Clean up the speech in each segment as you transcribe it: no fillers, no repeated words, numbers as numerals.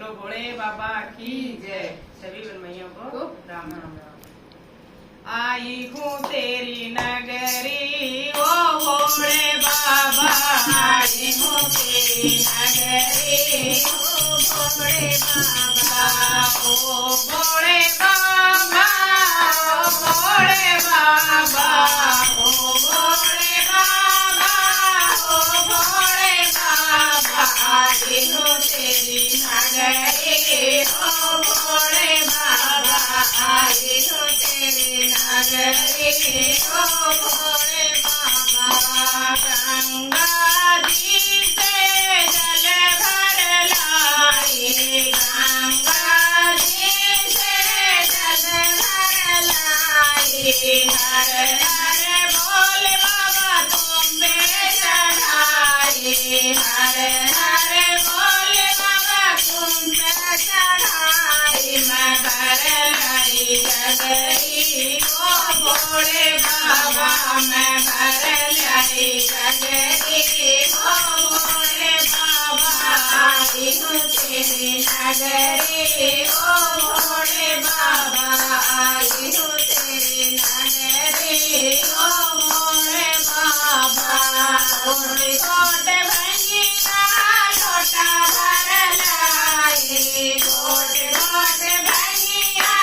बोलो भोले बाबा की जय। सभी मैया को राम राम। आई हूँ तेरी नगरी ओ भोले बाबा, आई हूँ तेरी नगरी ओ भोले बाबा, ओ भोले बाबा, ओ भोले बाबा, ओ भोले बाबा, ओ भोले बाबा, आई हूँ तेरी नगरी ओ भोले बाबा, आई हूँ तेरी नगरी ओ भोले बाबा। गंगा जी से जल भर लाई, गंगा जी से जल भर लाई, हर हर बोल बाबा तुम पे चढ़ाई, हर हर बोल बाबा तुम पे चढ़ाई। मैं भर लाई गगरी ओ भोले बाबा, मैं भर लाई गगरी ओ भोले बाबा, आई हूँ तेरी नगरी ओ भोले बाबा, आई हूँ तेरी नगरी ओ भोले बाबा। कोट भंगिया लोटा भर लाई, कोट भंगिया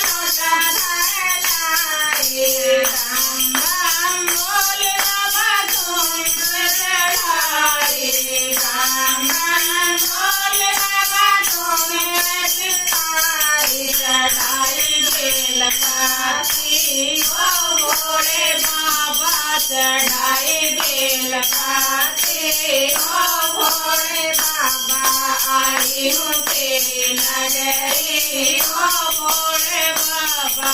लोटा भर लाई, बम बम बोल बाबा तुम चढ़ाई, बम बम बोल बाबा तुम चढ़ाई, चढ़ाई बेल पाती ओ भोले बाबा, चढ़ाई बेल पाती ओ भोले बाबा, आई हूँ तेरी नगरी ओ भोले बाबा,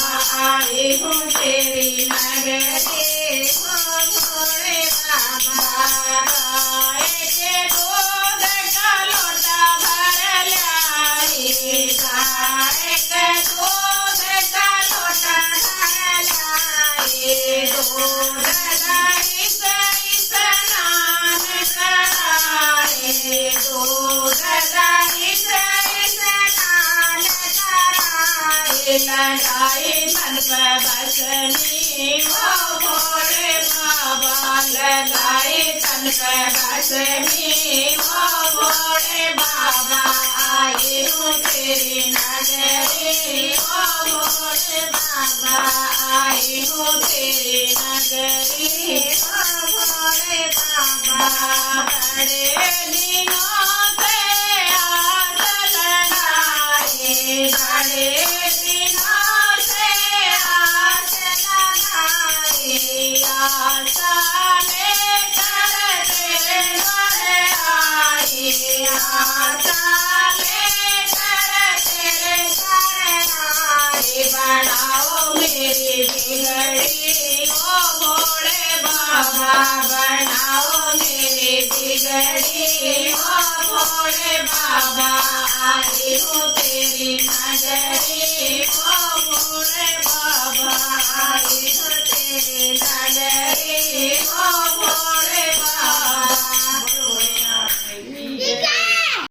आई हूँ तेरी नगरी ओ भोले बाबा। एक दूध का लोटा भर लाई, गाय के दूध का लोटा भर लाई, दूध दही से स्नान कराए, दूध दही से स्नान कराए, लगाई मन पे बसनी ओ भोले बाबा, लगाई तन पे बसनी ओ भोले बाबा, आई हूँ तेरी नगरी ओ भोले बाबा, आई हूँ तेरी नगरी ओ भोले बाबा। बड़े दिनों से आस लगाई, बड़े दिनों से आस लगाई, आशा लेकर तेरे घर आई, आशा लेकर तेरे घर आई, बनाओ मेरी बिगड़ी ओ भोले बाबा, बनाओ मेरी बिगड़ी ओ भोले बाबा, आई हूँ तेरी नगरी